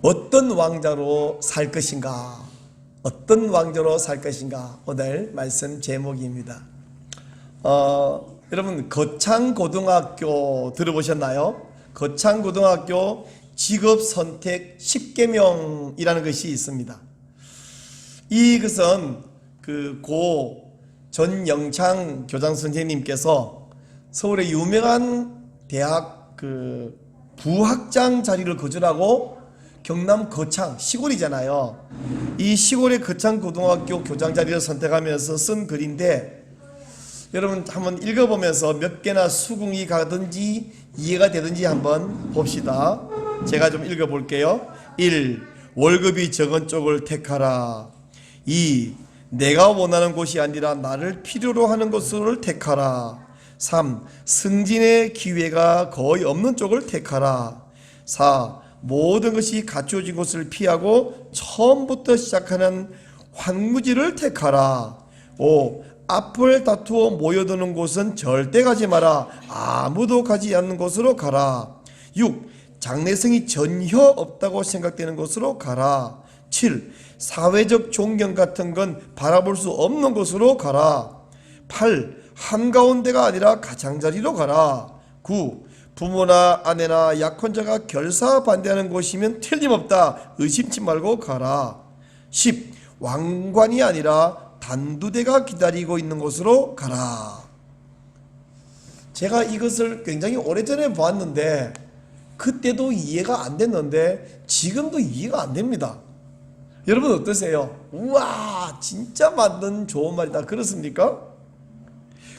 어떤 왕자로 살 것인가? 어떤 왕자로 살 것인가? 오늘 말씀 제목입니다. 여러분 거창고등학교 들어보셨나요? 거창고등학교 직업선택 10계명이라는 것이 있습니다. 이것은 고 전영창 교장 선생님께서 서울의 유명한 대학 부학장 자리를 거절하고 경남 거창 시골이잖아요. 이 시골의 거창고등학교 교장 자리를 선택하면서 쓴 글인데, 여러분 한번 읽어보면서 몇 개나 수긍이 가든지 이해가 되든지 한번 봅시다. 제가 좀 읽어볼게요. 1. 월급이 적은 쪽을 택하라. 2. 내가 원하는 곳이 아니라 나를 필요로 하는 곳을 택하라. 3. 승진의 기회가 거의 없는 쪽을 택하라. 4. 모든 것이 갖추어진 곳을 피하고 처음부터 시작하는 황무지를 택하라. 5. 앞을 다투어 모여드는 곳은 절대 가지 마라. 아무도 가지 않는 곳으로 가라. 6. 장래성이 전혀 없다고 생각되는 곳으로 가라. 7. 사회적 존경 같은 건 바라볼 수 없는 곳으로 가라. 8. 한가운데가 아니라 가장자리로 가라. 9. 부모나 아내나 약혼자가 결사 반대하는 곳이면 틀림없다. 의심치 말고 가라. 10. 왕관이 아니라 단두대가 기다리고 있는 곳으로 가라. 제가 이것을 굉장히 오래전에 보았는데 그때도 이해가 안 됐는데 지금도 이해가 안 됩니다. 여러분 어떠세요? 우와, 진짜 맞는 좋은 말이다. 그렇습니까?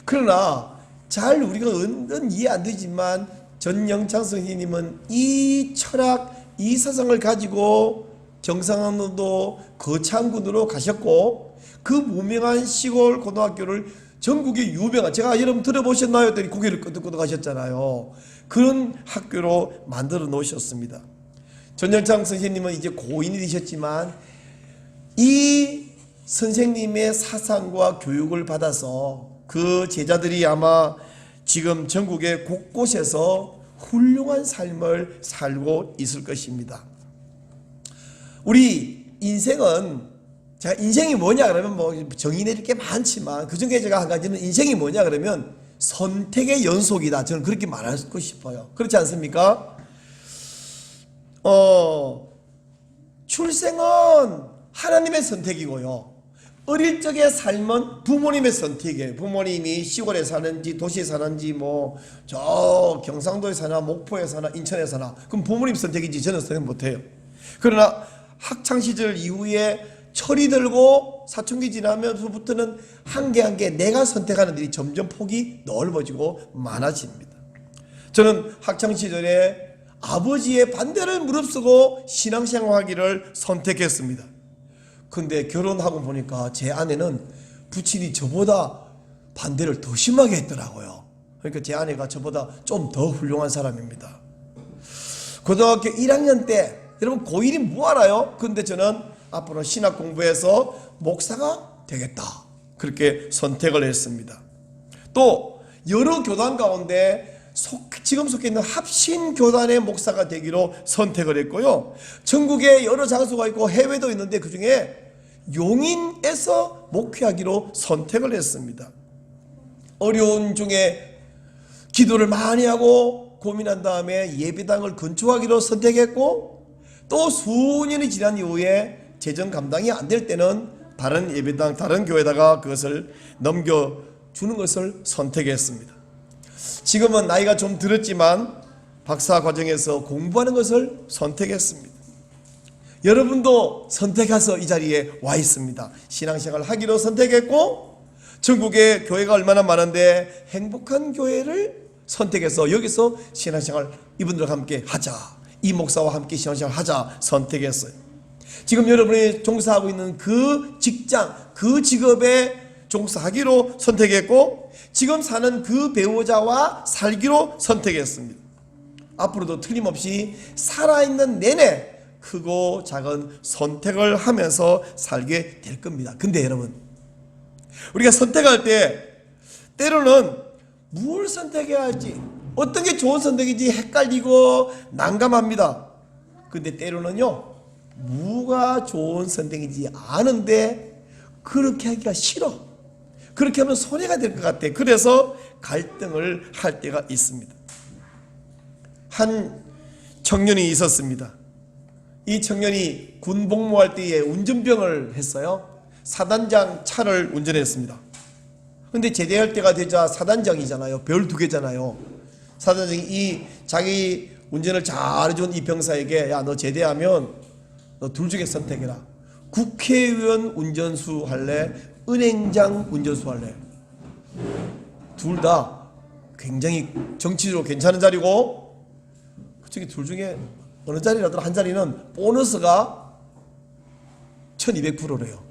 그러나 잘 우리가 은근 이해 안 되지만 전영창 선생님은 이 철학, 이 사상을 가지고 경상남도 거창군으로 가셨고, 그 무명한 시골 고등학교를 전국에 유명한, 제가 여러분 들어보셨나요? 했더니 고개를 끄덕끄덕 하셨잖아요. 그런 학교로 만들어 놓으셨습니다. 전영창 선생님은 이제 고인이 되셨지만 이 선생님의 사상과 교육을 받아서 그 제자들이 아마 지금 전국의 곳곳에서 훌륭한 삶을 살고 있을 것입니다. 우리 인생은, 제가 인생이 뭐냐 그러면 뭐 정의 내릴 게 많지만 그중에 제가 한 가지는 인생이 뭐냐 그러면 선택의 연속이다. 저는 그렇게 말하고 싶어요. 그렇지 않습니까? 출생은 하나님의 선택이고요. 어릴 적의 삶은 부모님의 선택이에요. 부모님이 시골에 사는지 도시에 사는지 뭐 저 경상도에 사나 목포에 사나 인천에 사나, 그럼 부모님 선택이지 저는 선택 못해요. 그러나 학창시절 이후에 철이 들고 사춘기 지나면서부터는 한 개 한 개 내가 선택하는 일이 점점 폭이 넓어지고 많아집니다. 저는 학창시절에 아버지의 반대를 무릅쓰고 신앙생활하기를 선택했습니다. 근데 결혼하고 보니까 제 아내는 부친이 저보다 반대를 더 심하게 했더라고요. 그러니까 제 아내가 저보다 좀 더 훌륭한 사람입니다. 고등학교 1학년 때, 여러분 고1이 뭐 알아요? 근데 저는 앞으로 신학 공부해서 목사가 되겠다, 그렇게 선택을 했습니다. 또 여러 교단 가운데 지금 속해 있는 합신교단의 목사가 되기로 선택을 했고요. 전국에 여러 장소가 있고 해외도 있는데 그 중에 용인에서 목회하기로 선택을 했습니다. 어려운 중에 기도를 많이 하고 고민한 다음에 예배당을 건축하기로 선택했고, 또 수년이 지난 이후에 재정 감당이 안 될 때는 다른 예배당, 다른 교회에다가 그것을 넘겨주는 것을 선택했습니다. 지금은 나이가 좀 들었지만 박사 과정에서 공부하는 것을 선택했습니다. 여러분도 선택해서 이 자리에 와 있습니다. 신앙생활 하기로 선택했고, 전국에 교회가 얼마나 많은데 행복한 교회를 선택해서 여기서 신앙생활 이분들과 함께 하자, 이 목사와 함께 신앙생활 하자 선택했어요. 지금 여러분이 종사하고 있는 그 직장, 그 직업에 종사하기로 선택했고, 지금 사는 그 배우자와 살기로 선택했습니다. 앞으로도 틀림없이 살아있는 내내 크고 작은 선택을 하면서 살게 될 겁니다. 근데 여러분, 우리가 선택할 때 때로는 무엇을 선택해야 할지, 어떤 게 좋은 선택인지 헷갈리고 난감합니다. 근데 때로는요, 무가 좋은 선택인지 아는데 그렇게 하기가 싫어. 그렇게 하면 손해가 될 것 같아. 그래서 갈등을 할 때가 있습니다. 한 청년이 있었습니다. 이 청년이 군 복무할 때에 운전병을 했어요. 사단장 차를 운전했습니다. 근데 제대할 때가 되자 사단장이잖아요. 별 2개잖아요. 사단장이 이 자기 운전을 잘해준 이 병사에게, 야, 너 제대하면 너 둘 중에 선택해라. 국회의원 운전수 할래? 은행장 운전수 할래? 둘 다 굉장히 정치적으로 괜찮은 자리고, 그쪽에 둘 중에 어느 자리라도 한 자리는 보너스가 1200%래요.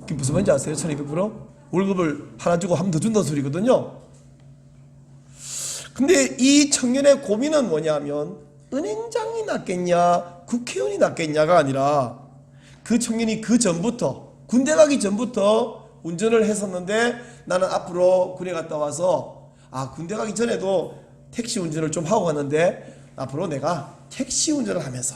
그게 무슨 말인지 아세요? 1200%? 월급을 하나 주고 한 번 더 준다는 소리거든요. 근데 이 청년의 고민은 뭐냐면 은행장이 낫겠냐 국회의원이 낫겠냐가 아니라, 그 청년이 그 전부터 군대 가기 전부터 운전을 했었는데, 나는 앞으로 군에 갔다 와서 군대 가기 전에도 택시 운전을 좀 하고 갔는데 앞으로 내가 택시 운전을 하면서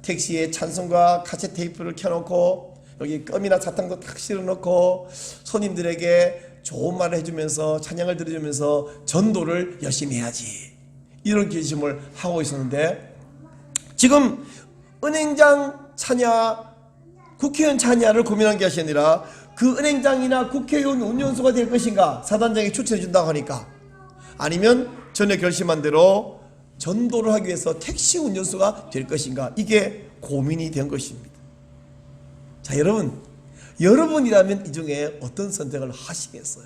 택시에 찬송과 카세트 테이프를 켜놓고 여기 껌이나 사탕도 탁 실어놓고 손님들에게 좋은 말을 해주면서 찬양을 들려주면서 전도를 열심히 해야지, 이런 결심을 하고 있었는데, 지금 은행장 차냐 국회의원 차냐를 고민한 것이 아니라 그 은행장이나 국회의원 운전수가 될 것인가 사단장이 추천해 준다고 하니까, 아니면 전에 결심한 대로 전도를 하기 위해서 택시 운전수가 될 것인가, 이게 고민이 된 것입니다. 자, 여러분이라면 이 중에 어떤 선택을 하시겠어요?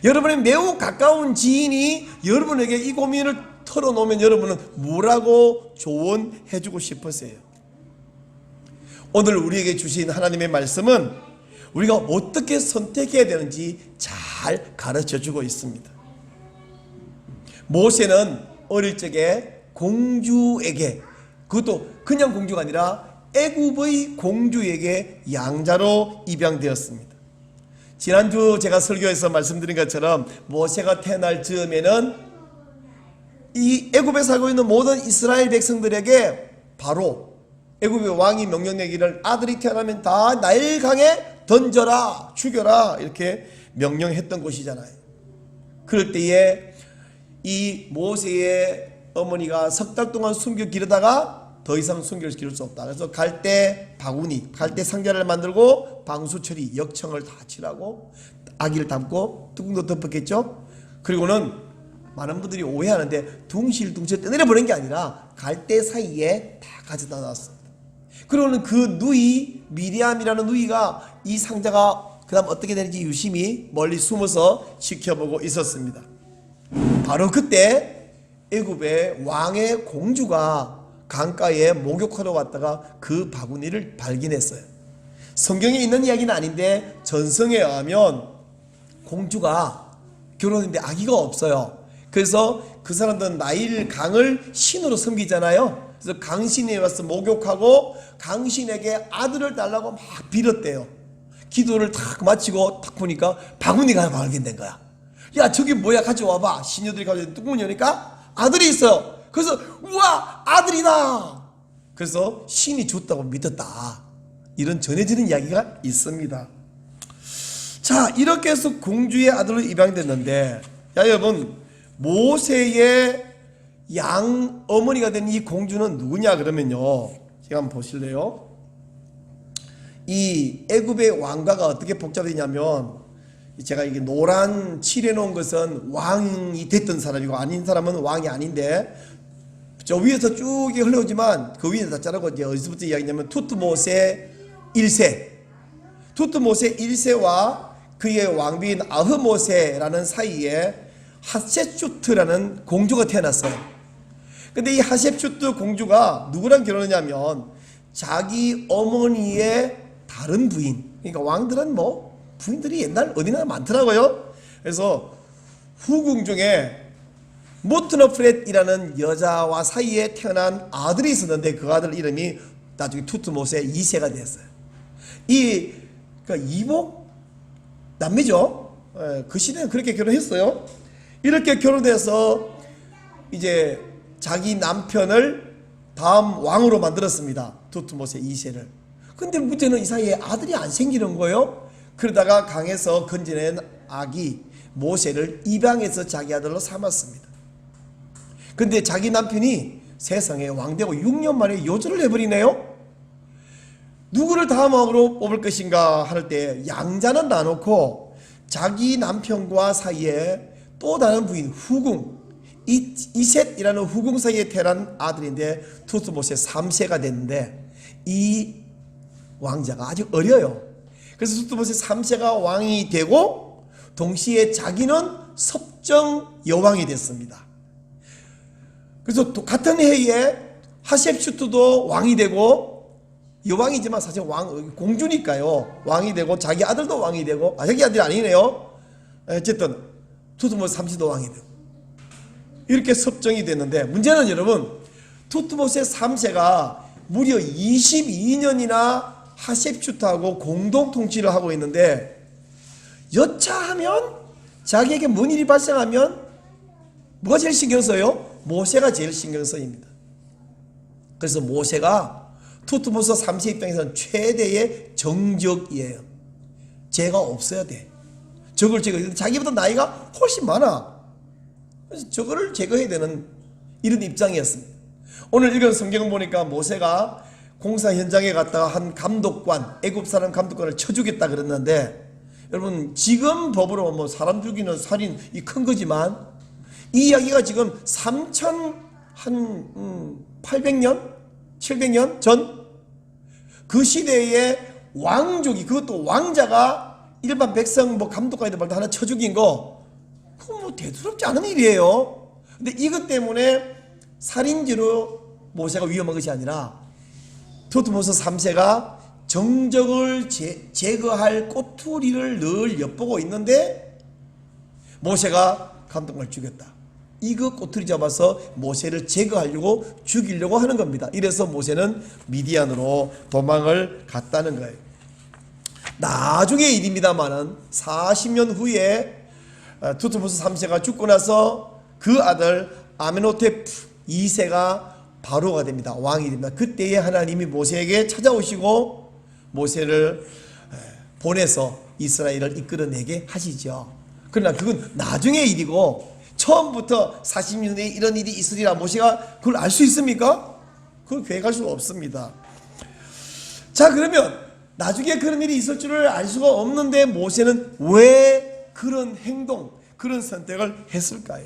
여러분의 매우 가까운 지인이 여러분에게 이 고민을 털어놓으면 여러분은 뭐라고 조언해 주고 싶으세요? 오늘 우리에게 주신 하나님의 말씀은 우리가 어떻게 선택해야 되는지 잘 가르쳐 주고 있습니다. 모세는 어릴 적에 공주에게, 그것도 그냥 공주가 아니라 애굽의 공주에게 양자로 입양되었습니다. 지난주 제가 설교에서 말씀드린 것처럼 모세가 태어날 즈음에는 이 애굽에 살고 있는 모든 이스라엘 백성들에게 바로 애굽의 왕이 명령 내기를 아들이 태어나면 다 나일강에 던져라, 죽여라, 이렇게 명령했던 곳이잖아요. 그럴 때에 이 모세의 어머니가 석 달 동안 숨겨 기르다가 더 이상 숨겨를 기를 수 없다. 그래서 갈대 바구니, 갈대 상자를 만들고 방수처리, 역청을 다 칠하고 아기를 담고 뚜껑도 덮었겠죠. 그리고는 많은 분들이 오해하는데 둥실둥실 떠내려 보낸 게 아니라 갈대 사이에 다 가져다 놨습니다. 그리고는 그 누이, 미리암이라는 누이가 이 상자가 그 다음 어떻게 되는지 유심히 멀리 숨어서 지켜보고 있었습니다. 바로 그때 애굽의 왕의 공주가 강가에 목욕하러 왔다가 그 바구니를 발견했어요. 성경에 있는 이야기는 아닌데 전성에 의하면 공주가 결혼했는데 아기가 없어요. 그래서 그 사람들은 나일 강을 신으로 섬기잖아요. 그래서 강신에 와서 목욕하고 강신에게 아들을 달라고 막 빌었대요. 기도를 탁 마치고 탁 보니까 바구니가 발견된 거야. 야, 저기 뭐야, 가져와봐. 시녀들이 가져온 뚜껑을 여니까 아들이 있어요. 그래서 우와, 아들이다. 그래서 신이 줬다고 믿었다. 이런 전해지는 이야기가 있습니다. 자, 이렇게 해서 공주의 아들로 입양됐는데, 야, 여러분, 모세의 양 어머니가 된 이 공주는 누구냐 그러면요, 제가 한번 보실래요? 이 애굽의 왕가가 어떻게 복잡했냐면, 제가 이게 노란 칠해놓은 것은 왕이 됐던 사람이고 아닌 사람은 왕이 아닌데, 저 위에서 쭉 흘러오지만 그 위에 다 자르고 이제 어디서부터 이야기냐면 투트모세 1세, 투트모세 1세와 그의 왕비인 아흐모세라는 사이에 하셋슈트라는 공주가 태어났어요. 근데 이 하셋슈트 공주가 누구랑 결혼했냐면 자기 어머니의 다른 부인, 그러니까 왕들은 뭐 부인들이 옛날 어디나 많더라고요. 그래서 후궁 중에 모트너프렛이라는 여자와 사이에 태어난 아들이 있었는데 그 아들 이름이 나중에 투트모세 2세가 됐어요. 그러니까 이복 남매죠. 그 시대는 그렇게 결혼했어요. 이렇게 결혼해서 이제 자기 남편을 다음 왕으로 만들었습니다. 두트모세 2세를. 근데 문제는 이 사이에 아들이 안 생기는 거예요. 그러다가 강에서 건져낸 아기 모세를 입양해서 자기 아들로 삼았습니다. 근데 자기 남편이 세상에 왕되고 6년 만에 요절을 해버리네요. 누구를 다음 왕으로 뽑을 것인가 할 때 양자는 놔놓고 자기 남편과 사이에 또 다른 부인 후궁 이셋이라는 후궁 사이에 태어난 아들인데 두트모세 3세가 됐는데 이 왕자가 아직 어려요. 그래서 두트모세 3세가 왕이 되고 동시에 자기는 섭정 여왕이 됐습니다. 그래서 같은 해에 하셉슈트도 왕이 되고 여왕이지만 사실 공주니까요. 왕이 되고 자기 아들도 왕이 되고 자기 아들이 아니네요. 어쨌든 두트모세 3세도 왕이 되고 이렇게 섭정이 됐는데 문제는 여러분 두트모세 3세가 무려 22년이나 하셉슈트하고 공동 통치를 하고 있는데 여차하면 자기에게 뭔 일이 발생하면 뭐가 제일 신경 써요? 모세가 제일 신경 쓰입니다. 그래서 모세가 두트모세 3세 입장에서는 최대의 정적이에요. 죄가 없어야 돼. 적을 제거해. 자기보다 나이가 훨씬 많아. 그래서 저거를 제거해야 되는 이런 입장이었습니다. 오늘 읽은 성경을 보니까 모세가 공사 현장에 갔다가 한 감독관, 애굽 사람 감독관을 쳐주겠다 그랬는데 여러분 지금 법으로 뭐 사람 죽이는 살인 이 큰 거지만 이 이야기가 지금 3,800년? 700년 전 그 시대에 왕족이 그것도 왕자가 일반 백성 뭐 감독관이든 말도 하나 쳐 죽인 거 그건 뭐 대수롭지 않은 일이에요. 근데 이것 때문에 살인죄로 모세가 위험한 것이 아니라 두트모세 3세가 정적을 제거할 꼬투리를 늘 엿보고 있는데 모세가 감독관을 죽였다. 이거 꼬투리 잡아서 모세를 제거하려고 죽이려고 하는 겁니다. 이래서 모세는 미디안으로 도망을 갔다는 거예요. 나중의 일입니다만은 40년 후에 두트모세 3세가 죽고 나서 그 아들 아메노테프 2세가 바로가 됩니다. 왕이 됩니다. 그때에 하나님이 모세에게 찾아오시고 모세를 보내서 이스라엘을 이끌어내게 하시죠. 그러나 그건 나중의 일이고 처음부터 40년 후에 이런 일이 있으리라 모세가 그걸 알 수 있습니까? 그걸 계획할 수가 없습니다. 자, 그러면 나중에 그런 일이 있을 줄을 알 수가 없는데 모세는 왜 그런 행동, 그런 선택을 했을까요?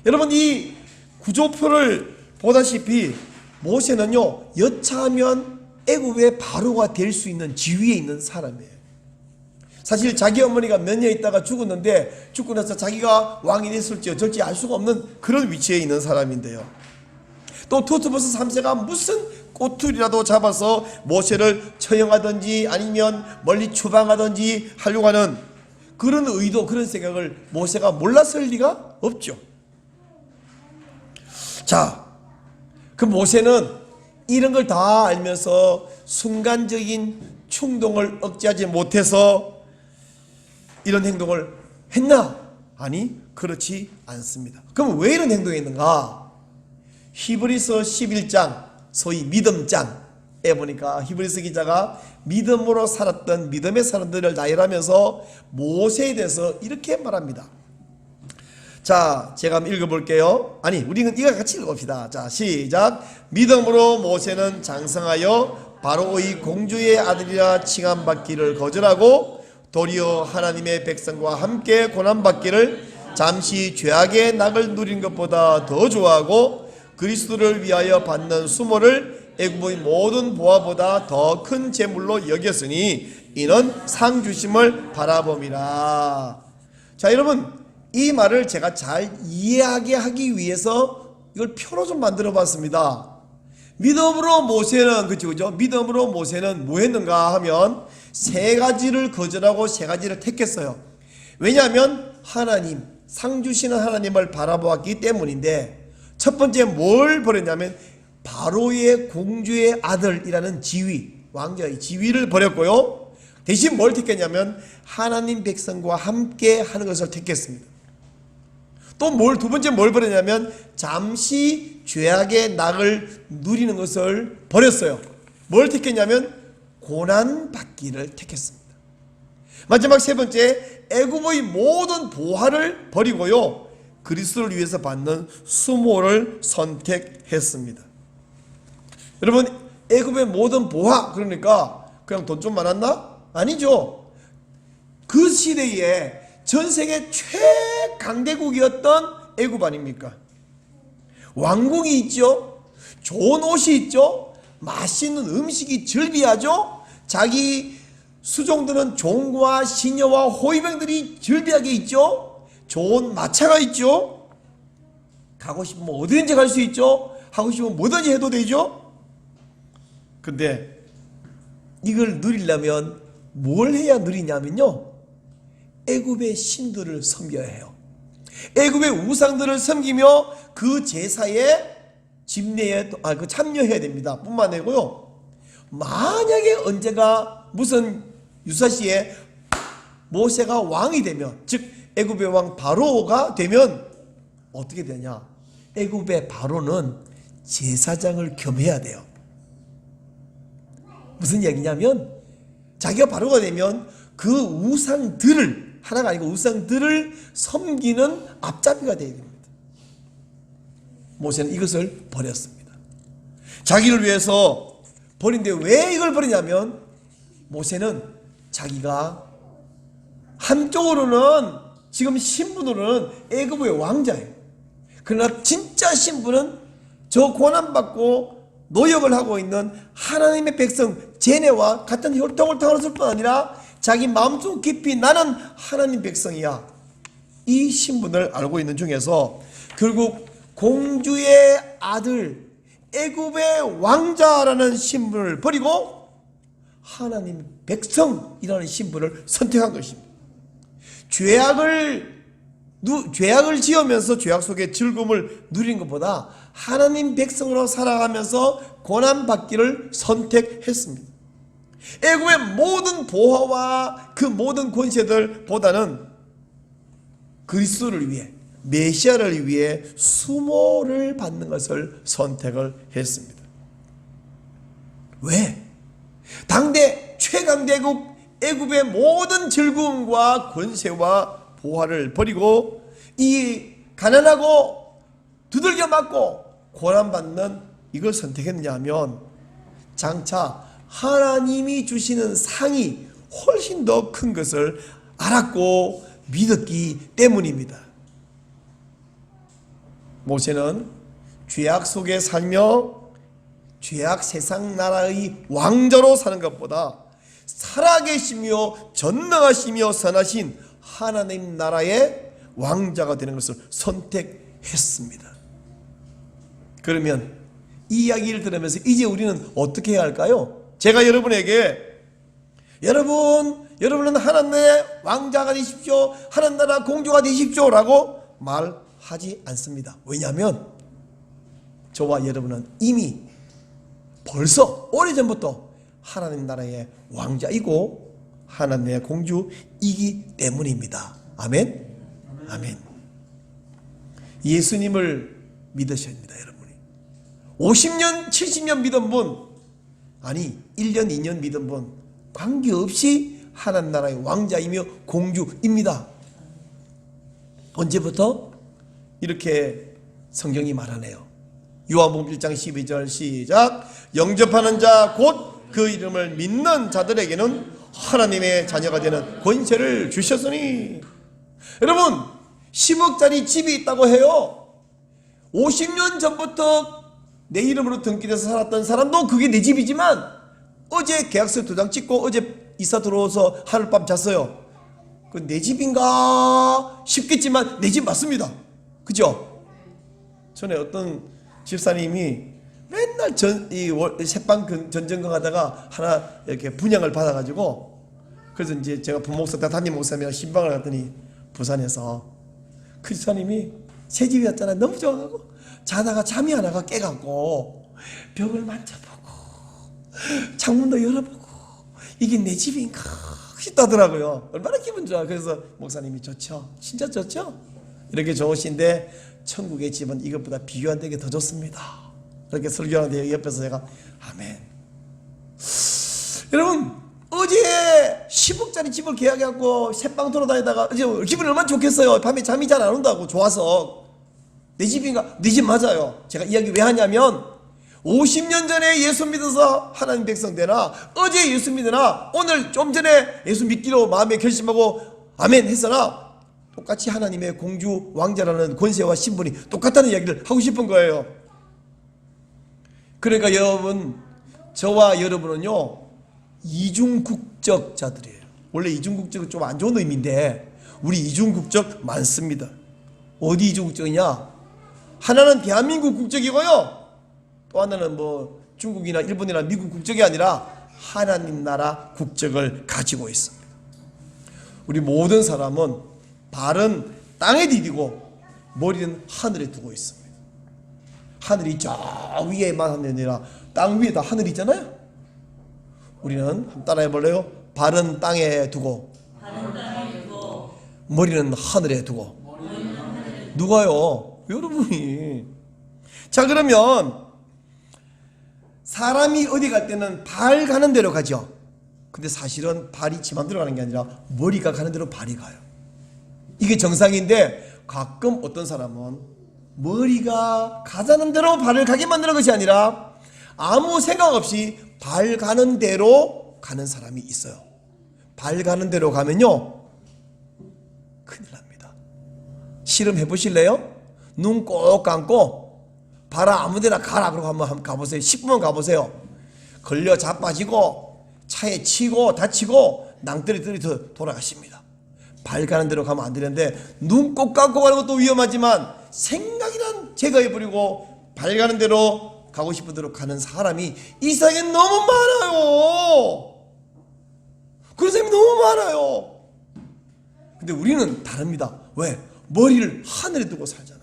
여러분 이 구조표를 보다시피 모세는요 여차하면 애굽의 바로가 될 수 있는 지위에 있는 사람이에요. 사실 자기 어머니가 몇 년 있다가 죽었는데 죽고 나서 자기가 왕이 됐을지 어쩔지 알 수가 없는 그런 위치에 있는 사람인데요. 또 두트모세 3세가 무슨 꼬투리라도 잡아서 모세를 처형하든지 아니면 멀리 추방하든지 하려고 하는 그런 의도, 그런 생각을 모세가 몰랐을 리가 없죠. 자, 그 모세는 이런 걸 다 알면서 순간적인 충동을 억제하지 못해서 이런 행동을 했나? 아니, 그렇지 않습니다. 그럼 왜 이런 행동이 있는가? 히브리서 11장, 소위 믿음장에 보니까 히브리서 기자가 믿음으로 살았던 믿음의 사람들을 나열하면서 모세에 대해서 이렇게 말합니다. 자, 제가 한번 읽어볼게요. 아니, 우리는 이거 같이 읽어봅시다. 자, 시작. 믿음으로 모세는 장성하여 바로의 공주의 아들이라 칭함받기를 거절하고 도리어 하나님의 백성과 함께 고난받기를 잠시 죄악의 낙을 누린 것보다 더 좋아하고 그리스도를 위하여 받는 수모를 애굽의 모든 보화보다 더 큰 재물로 여겼으니 이는 상 주심을 바라봄이라. 자, 여러분 이 말을 제가 잘 이해하게 하기 위해서 이걸 표로 좀 만들어 봤습니다. 믿음으로 모세는 그죠? 믿음으로 모세는 뭐 했는가 하면 세 가지를 거절하고 세 가지를 택했어요. 왜냐하면 하나님, 상 주시는 하나님을 바라보았기 때문인데 첫 번째 뭘 버렸냐면 바로의 공주의 아들이라는 지위, 왕자의 지위를 버렸고요. 대신 뭘 택했냐면 하나님 백성과 함께 하는 것을 택했습니다. 또 두 번째 뭘 버렸냐면 잠시 죄악의 낙을 누리는 것을 버렸어요. 뭘 택했냐면 고난받기를 택했습니다. 마지막 세 번째, 애굽의 모든 보화를 버리고요, 그리스도를 위해서 받는 수모를 선택했습니다. 여러분, 애굽의 모든 보화, 그러니까 그냥 돈 좀 많았나? 아니죠. 그 시대에 전 세계 최강대국이었던 애굽 아닙니까? 왕궁이 있죠. 좋은 옷이 있죠. 맛있는 음식이 즐비하죠. 자기 수종들은 종과 시녀와 호위병들이 즐비하게 있죠. 좋은 마차가 있죠. 가고 싶으면 어디든지 갈 수 있죠. 하고 싶으면 뭐든지 해도 되죠. 근데 이걸 누리려면 뭘 해야 누리냐면요, 애굽의 신들을 섬겨야 해요. 애굽의 우상들을 섬기며 그 제사에 참여해야 됩니다. 뿐만 아니고요, 만약에 언제가 무슨 유사시에 모세가 왕이 되면, 즉 애굽의 왕 바로가 되면 어떻게 되냐, 애굽의 바로는 제사장을 겸해야 돼요. 무슨 얘기냐면, 자기가 바로가 되면 그 우상들을, 하나가 아니고 우상들을 섬기는 앞잡이가 되어야 됩니다. 모세는 이것을 버렸습니다. 자기를 위해서 버린데, 왜 이걸 버리냐면, 모세는 자기가 한쪽으로는, 지금 신분으로는 애굽의 왕자예요. 그러나 진짜 신분은 저 고난받고 노역을 하고 있는 하나님의 백성 쟤네와 같은 혈통을 타고났을 뿐 아니라 자기 마음속 깊이 나는 하나님 백성이야, 이 신분을 알고 있는 중에서 결국 공주의 아들, 애굽의 왕자라는 신분을 버리고 하나님 백성이라는 신분을 선택한 것입니다. 죄악을 지으면서 죄악 속의 즐거움을 누리는 것보다 하나님 백성으로 살아가면서 고난받기를 선택했습니다. 애굽의 모든 보화와 그 모든 권세들보다는 그리스도를 위해, 메시아를 위해 수모를 받는 것을 선택을 했습니다. 왜? 당대 최강대국 애굽의 모든 즐거움과 권세와 보화를 버리고 이 가난하고 두들겨 맞고 고난받는 이걸 선택했느냐 하면, 장차 하나님이 주시는 상이 훨씬 더 큰 것을 알았고 믿었기 때문입니다. 모세는 죄악 속에 살며 죄악 세상 나라의 왕자로 사는 것보다 살아계시며 전능하시며 선하신 하나님 나라의 왕자가 되는 것을 선택했습니다. 그러면 이 이야기를 들으면서 이제 우리는 어떻게 해야 할까요? 제가 여러분에게 여러분은 하나님의 왕자가 되십시오, 하나님 나라 공주가 되십시오 라고 말하지 않습니다. 왜냐하면 저와 여러분은 이미 벌써 오래전부터 하나님 나라의 왕자이고 하나님의 공주이기 때문입니다. 아멘? 아멘. 예수님을 믿으셔야 합니다, 여러분이. 50년, 70년 믿은 분, 아니 1년, 2년 믿은 분, 관계없이 하나님 나라의 왕자이며 공주입니다. 언제부터? 이렇게 성경이 말하네요. 요한복음 1장 12절 시작. 영접하는 자 곧 그 이름을 믿는 자들에게는 하나님의 자녀가 되는 권세를 주셨으니. 여러분, 10억짜리 집이 있다고 해요. 50년 전부터 내 이름으로 등기돼서 살았던 사람도 그게 내 집이지만 어제 계약서 2장 찍고 어제 이사 들어와서 하룻밤 잤어요. 그 내 집인가 싶겠지만 내 집 맞습니다. 그죠? 전에 어떤 집사님이 맨날 새빵 전전긍 하다가 하나 이렇게 분양을 받아가지고, 그래서 이제 제가 부목사 담임 목사님이랑 신방을 갔더니 부산에서 그 집사님이 새 집이었잖아요. 너무 좋아가고 자다가 잠이 하나가 깨갖고 벽을 만져보고 창문도 열어보고 이게 내 집인가 싶다더라고요. 얼마나 기분 좋아. 그래서 목사님이 좋죠, 진짜 좋죠, 이렇게 좋으신데 천국의 집은 이것보다 비교 안 되게 더 좋습니다. 그렇게 설교하는데 옆에서 제가 아멘. 여러분, 어제 10억짜리 집을 계약해갖고 새빵 돌아다니다가 어제 기분이 얼마나 좋겠어요. 밤에 잠이 잘 안 온다고 좋아서. 내 집인가? 내 집 맞아요. 제가 이야기 왜 하냐면 50년 전에 예수 믿어서 하나님 백성 되나, 어제 예수 믿으나, 오늘 좀 전에 예수 믿기로 마음에 결심하고 아멘 했으나 똑같이 하나님의 공주 왕자라는 권세와 신분이 똑같다는 이야기를 하고 싶은 거예요. 그러니까 여러분, 저와 여러분은요 이중국적자들이에요. 원래 이중국적은 좀 안 좋은 의미인데 우리 이중국적 많습니다. 어디 이중국적이냐? 하나는 대한민국 국적이고요, 또 하나는 뭐 중국이나 일본이나 미국 국적이 아니라 하나님 나라 국적을 가지고 있습니다. 우리 모든 사람은 발은 땅에 디디고 머리는 하늘에 두고 있습니다. 하늘이 저 위에만 하는 게 아니라 땅 위에다 하늘이 있잖아요. 우리는 한번 따라해 볼래요? 발은 땅에 두고, 머리는 하늘에 두고. 누가요? 여러분이. 자, 그러면 사람이 어디 갈 때는 발 가는 대로 가죠. 근데 사실은 발이 지 맘대로 가는 게 아니라 머리가 가는 대로 발이 가요. 이게 정상인데 가끔 어떤 사람은 머리가 가자는 대로 발을 가게 만드는 것이 아니라 아무 생각 없이 발 가는 대로 가는 사람이 있어요. 발 가는 대로 가면요 큰일 납니다. 실험해 보실래요? 눈 꼭 감고 발아 아무데나 가라 그러고 한번 가보세요. 10분만 가보세요. 걸려 자빠지고 차에 치고 다치고 낭떠러리 돌아가십니다. 발 가는 대로 가면 안 되는데 눈 꼭 감고 가는 것도 위험하지만 생각이란 제거해버리고 발 가는 대로 가고 싶은 대로 가는 사람이 이 세상에 너무 많아요. 그런 사람이 너무 많아요. 근데 우리는 다릅니다. 왜? 머리를 하늘에 두고 살잖아요.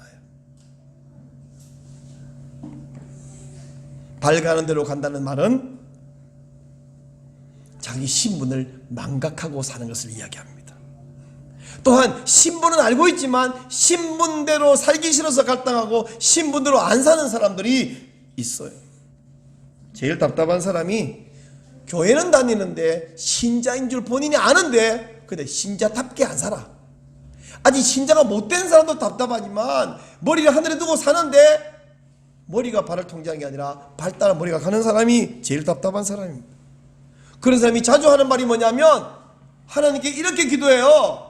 발 가는 대로 간다는 말은 자기 신분을 망각하고 사는 것을 이야기합니다. 또한 신분은 알고 있지만 신분대로 살기 싫어서 갈등하고 신분대로 안 사는 사람들이 있어요. 제일 답답한 사람이 교회는 다니는데 신자인 줄 본인이 아는데 근데 신자답게 안 살아. 아직 신자가 못된 사람도 답답하지만 머리를 하늘에 두고 사는데 머리가 발을 통제하는 게 아니라 발 따라 머리가 가는 사람이 제일 답답한 사람입니다. 그런 사람이 자주 하는 말이 뭐냐면 하나님께 이렇게 기도해요.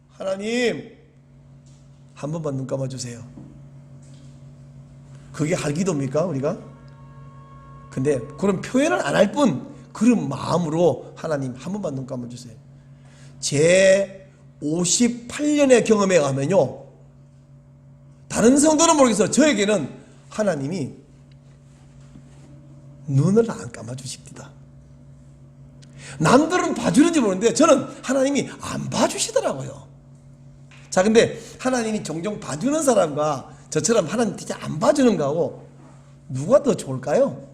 하나님 한 번만 눈 감아주세요. 그게 할 기도입니까 우리가? 근데 그런 표현을 안 할 뿐 그런 마음으로 하나님 한 번만 눈 감아주세요. 제 58년의 경험에 의하면요 다른 성도는 모르겠어요. 저에게는 하나님이 눈을 안 감아주십니다. 남들은 봐주는지 모르는데 저는 하나님이 안 봐주시더라고요. 자, 근데 하나님이 종종 봐주는 사람과 저처럼 하나님 진짜 안 봐주는 거하고 누가 더 좋을까요?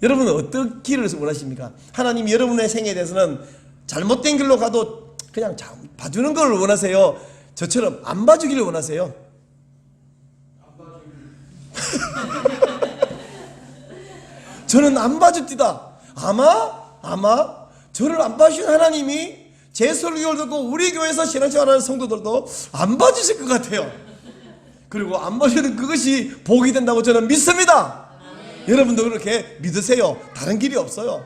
여러분은 어떤 길을 원하십니까? 하나님이 여러분의 생애에 대해서는 잘못된 길로 가도 그냥 봐주는 걸 원하세요? 저처럼 안 봐주기를 원하세요? 저는 안 봐줍니다. 아마 저를 안 봐주신 하나님이 제 설교를 듣고 우리 교회에서 신앙생활하는 성도들도 안 봐주실 것 같아요. 그리고 안 봐주는 그것이 복이 된다고 저는 믿습니다. 여러분도 그렇게 믿으세요. 다른 길이 없어요.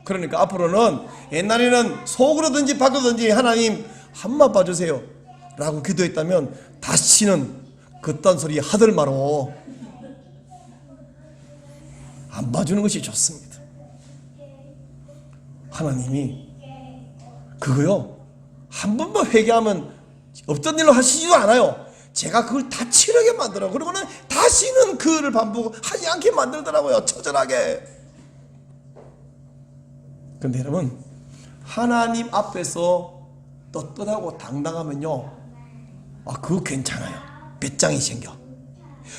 그러니까 앞으로는 옛날에는 속으로든지 밖으로든지 하나님 한 번 봐주세요 라고 기도했다면 다시는 그딴 소리 하들 마로 안 봐주는 것이 좋습니다. 하나님이 그거요 한 번만 회개하면 없던 일로 하시지도 않아요. 제가 그걸 다 치르게 만들어요. 그리고는 다시는 그를 반복하지 않게 만들더라고요. 처절하게. 근데 여러분 하나님 앞에서 떳떳하고 당당하면요 그거 괜찮아요. 배짱이 생겨.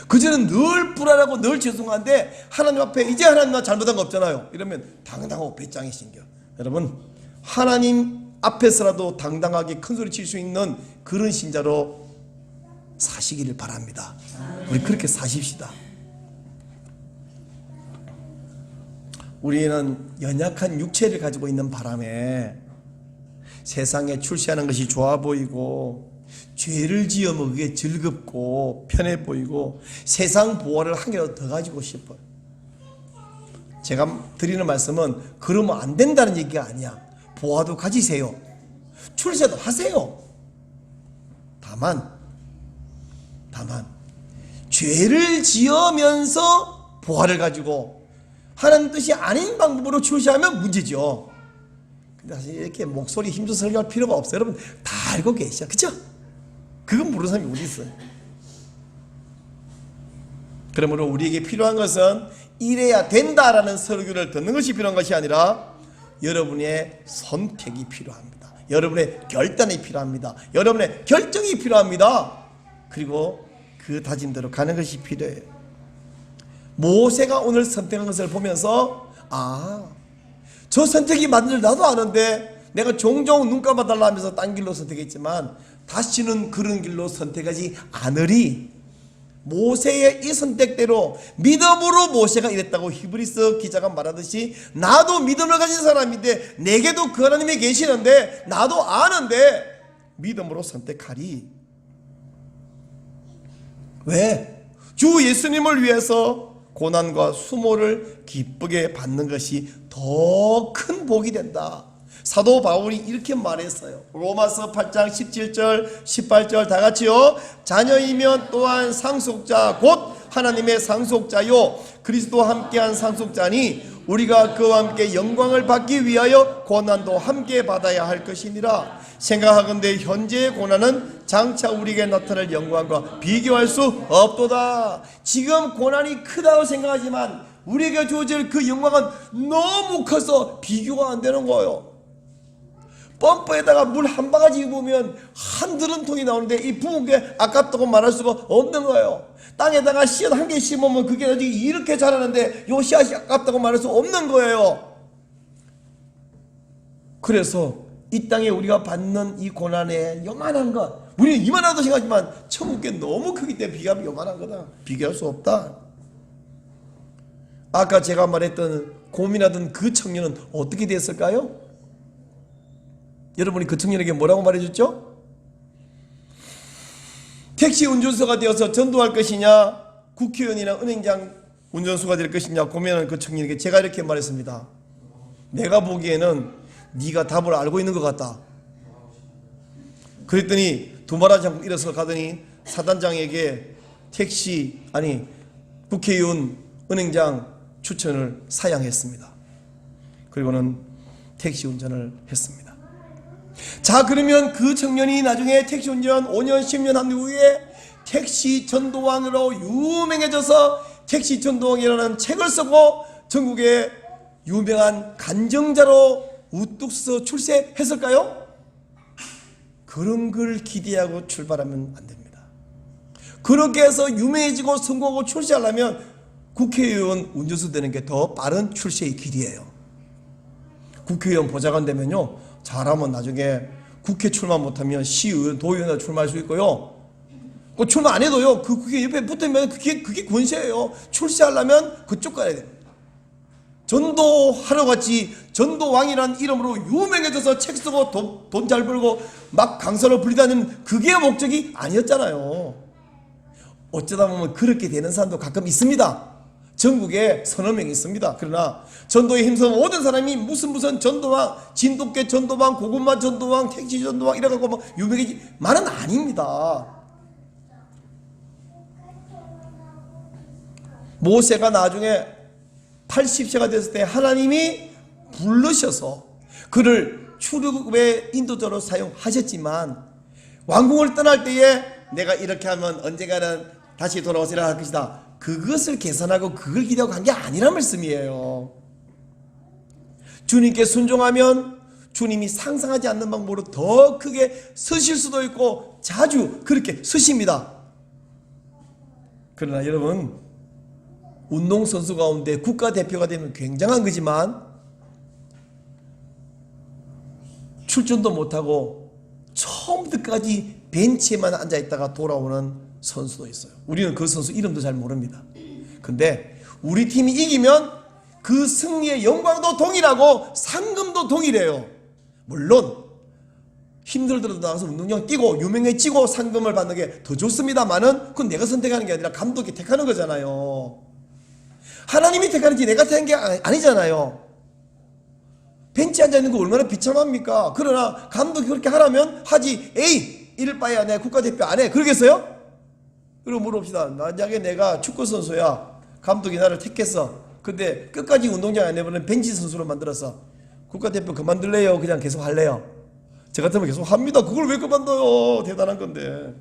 그전엔 늘 불안하고 늘 죄송한데 하나님 앞에 이제 하나님 나 잘못한 거 없잖아요. 이러면 당당하고 배짱이 생겨. 여러분 하나님 앞에서라도 당당하게 큰소리 칠 수 있는 그런 신자로 사시기를 바랍니다. 우리 그렇게 사십시다. 우리는 연약한 육체를 가지고 있는 바람에 세상에 출세하는 것이 좋아 보이고 죄를 지으면 그게 즐겁고 편해 보이고 세상 보화를 한 개라도 더 가지고 싶어요. 제가 드리는 말씀은 그러면 안 된다는 얘기가 아니야. 보화도 가지세요. 출세도 하세요. 다만 죄를 지으면서 보화를 가지고 하나님 뜻이 아닌 방법으로 출세하면 문제죠. 근데 사실 이렇게 목소리 힘줘서 설교할 필요가 없어요. 여러분 다 알고 계시죠? 그쵸? 그건 모르는 사람이 어디 있어요? 그러므로 우리에게 필요한 것은 이래야 된다라는 설교를 듣는 것이 필요한 것이 아니라 여러분의 선택이 필요합니다. 여러분의 결단이 필요합니다. 여러분의 결정이 필요합니다. 그리고 그 다짐대로 가는 것이 필요해요. 모세가 오늘 선택한 것을 보면서 저 선택이 맞는 줄 나도 아는데 내가 종종 눈 감아달라 하면서 딴 길로 선택했지만 다시는 그런 길로 선택하지 않으리. 모세의 이 선택대로 믿음으로 모세가 이랬다고 히브리서 기자가 말하듯이 나도 믿음을 가진 사람인데 내게도 그 하나님이 계시는데 나도 아는데 믿음으로 선택하리. 왜? 주 예수님을 위해서 고난과 수모를 기쁘게 받는 것이 더 큰 복이 된다. 사도 바울이 이렇게 말했어요. 로마서 8장 17절 18절 다 같이요. 자녀이면 또한 상속자 곧 하나님의 상속자요 그리스도와 함께한 상속자니 우리가 그와 함께 영광을 받기 위하여 고난도 함께 받아야 할 것이니라. 생각하건대 현재의 고난은 장차 우리에게 나타날 영광과 비교할 수 없도다. 지금 고난이 크다고 생각하지만 우리에게 주어질 그 영광은 너무 커서 비교가 안 되는 거예요. 펌프에다가 물 한 바가지 부으면 한 드럼통이 나오는데 이 부은 게 아깝다고 말할 수가 없는 거예요. 땅에다가 씨앗 한 개 심으면 그게 이렇게 자라는데 요 씨앗이 아깝다고 말할 수 없는 거예요. 그래서 이 땅에 우리가 받는 이 고난의 요만한 것, 우리는 이만하다고 생각하지만 천국에 너무 크기 때문에 비교하면 요만한 거다. 비교할 수 없다. 아까 제가 말했던 고민하던 그 청년은 어떻게 됐을까요? 여러분이 그 청년에게 뭐라고 말해줬죠? 택시 운전수가 되어서 전도할 것이냐, 국회의원이나 은행장 운전수가 될 것이냐 고민하는 그 청년에게 제가 이렇게 말했습니다. 내가 보기에는 네가 답을 알고 있는 것 같다. 그랬더니 두말하지 않고 일어서 가더니 사단장에게 국회의원, 은행장 추천을 사양했습니다. 그리고는 택시 운전을 했습니다. 자, 그러면 그 청년이 나중에 택시 운전 5년 10년 한 후에 택시 전도왕으로 유명해져서 택시 전도왕이라는 책을 쓰고 전국의 유명한 간정자로 우뚝 서 출세했을까요? 그런 걸 기대하고 출발하면 안 됩니다. 그렇게 해서 유명해지고 성공하고 출세하려면 국회의원 운전수 되는 게 더 빠른 출세의 길이에요. 국회의원 보좌관 되면요, 잘하면 나중에 국회 출마 못하면 시의원, 도의원에 출마할 수 있고요. 출마 안 해도요, 그 국회 옆에 붙으면 그게 권세예요. 출세하려면 그쪽 가야 됩니다. 전도하러 같이 전도왕이라는 이름으로 유명해져서 책 쓰고 돈 잘 벌고 막 강사로 불리다는 그게 목적이 아니었잖아요. 어쩌다 보면 그렇게 되는 사람도 가끔 있습니다. 전국에 서너 명 있습니다. 그러나 전도에 힘써 모든 사람이 무슨 전도왕, 진돗개 전도왕, 고구마 전도왕, 택시 전도왕 이래갖고 뭐 유명해지 말은 아닙니다. 모세가 나중에 80세가 됐을 때 하나님이 부르셔서 그를 출애굽의 인도자로 사용하셨지만 왕궁을 떠날 때에 내가 이렇게 하면 언젠가는 다시 돌아오시라 할 것이다. 그것을 계산하고 그걸 기대하고 간 게 아니란 말씀이에요. 주님께 순종하면 주님이 상상하지 않는 방법으로 더 크게 서실 수도 있고 자주 그렇게 서십니다. 그러나 여러분, 운동선수 가운데 국가대표가 되면 굉장한 거지만 출전도 못하고 처음부터까지 벤치에만 앉아있다가 돌아오는 선수도 있어요. 우리는 그 선수 이름도 잘 모릅니다. 근데 우리 팀이 이기면 그 승리의 영광도 동일하고 상금도 동일해요. 물론 힘들더라도 나가서 운동장 뛰고 유명해지고 상금을 받는 게 더 좋습니다만은 그건 내가 선택하는 게 아니라 감독이 택하는 거잖아요. 하나님이 택하는지 내가 택한 게 아니잖아요. 벤치에 앉아있는 거 얼마나 비참합니까? 그러나 감독이 그렇게 하라면 하지. 에이, 이럴 바에야 내 국가대표 안 해. 그러겠어요? 그리고 물어봅시다. 만약에 내가 축구선수야. 감독이 나를 택했어. 근데 끝까지 운동장 안 내보는 벤치 선수로 만들었어. 국가대표 그만둘래요? 그냥 계속 할래요? 저 같으면 계속 합니다. 그걸 왜 그만둬요? 대단한 건데.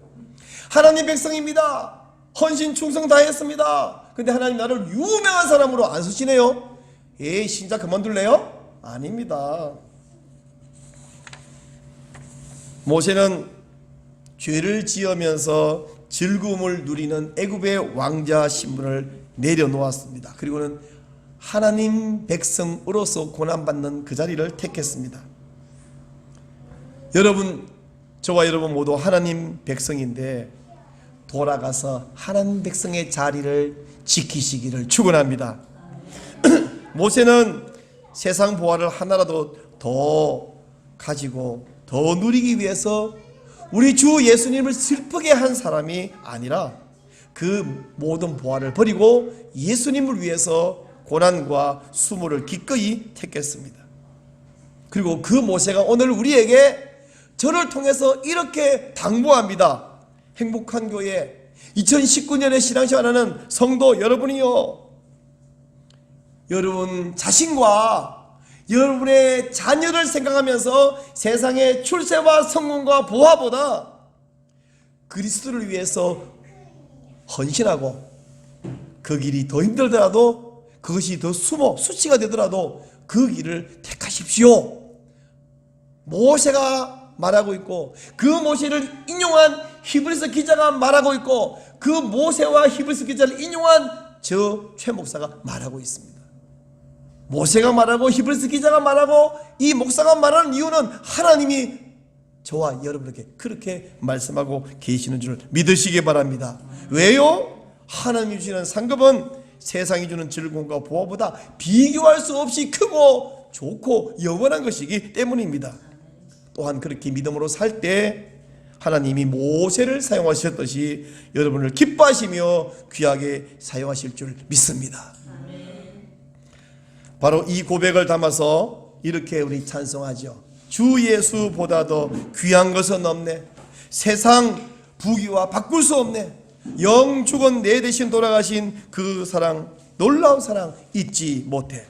하나님 백성입니다. 헌신 충성 다 했습니다. 근데 하나님 나를 유명한 사람으로 안 쓰시네요. 에이, 신자 그만둘래요? 아닙니다. 모세는 죄를 지으면서 즐거움을 누리는 애굽의 왕자 신분을 내려놓았습니다. 그리고는 하나님 백성으로서 고난받는 그 자리를 택했습니다. 여러분, 저와 여러분 모두 하나님 백성인데 돌아가서 하나님 백성의 자리를 지키시기를 축원합니다. 모세는 세상 보화를 하나라도 더 가지고 더 누리기 위해서 우리 주 예수님을 슬프게 한 사람이 아니라 그 모든 보화를 버리고 예수님을 위해서 고난과 수모를 기꺼이 택했습니다. 그리고 그 모세가 오늘 우리에게 저를 통해서 이렇게 당부합니다. 행복한 교회 2019년에 신앙생활하는 성도 여러분이요, 여러분 자신과 여러분의 자녀를 생각하면서 세상의 출세와 성공과 보화보다 그리스도를 위해서 헌신하고 그 길이 더 힘들더라도 그것이 더 수치가 되더라도 그 길을 택하십시오. 모세가 말하고 있고 그 모세를 인용한 히브리서 기자가 말하고 있고 그 모세와 히브리서 기자를 인용한 저 최 목사가 말하고 있습니다. 모세가 말하고 히브리서 기자가 말하고 이 목사가 말하는 이유는 하나님이 저와 여러분에게 그렇게 말씀하고 계시는 줄 믿으시기 바랍니다. 왜요? 하나님이 주시는 상급은 세상이 주는 즐거움과 보화보다 비교할 수 없이 크고 좋고 영원한 것이기 때문입니다. 또한 그렇게 믿음으로 살 때 하나님이 모세를 사용하셨듯이 여러분을 기뻐하시며 귀하게 사용하실 줄 믿습니다. 바로 이 고백을 담아서 이렇게 우리 찬송하죠. 주 예수보다도 귀한 것은 없네. 세상 부귀와 바꿀 수 없네. 영 죽은 내 대신 돌아가신 그 사랑, 놀라운 사랑 잊지 못해.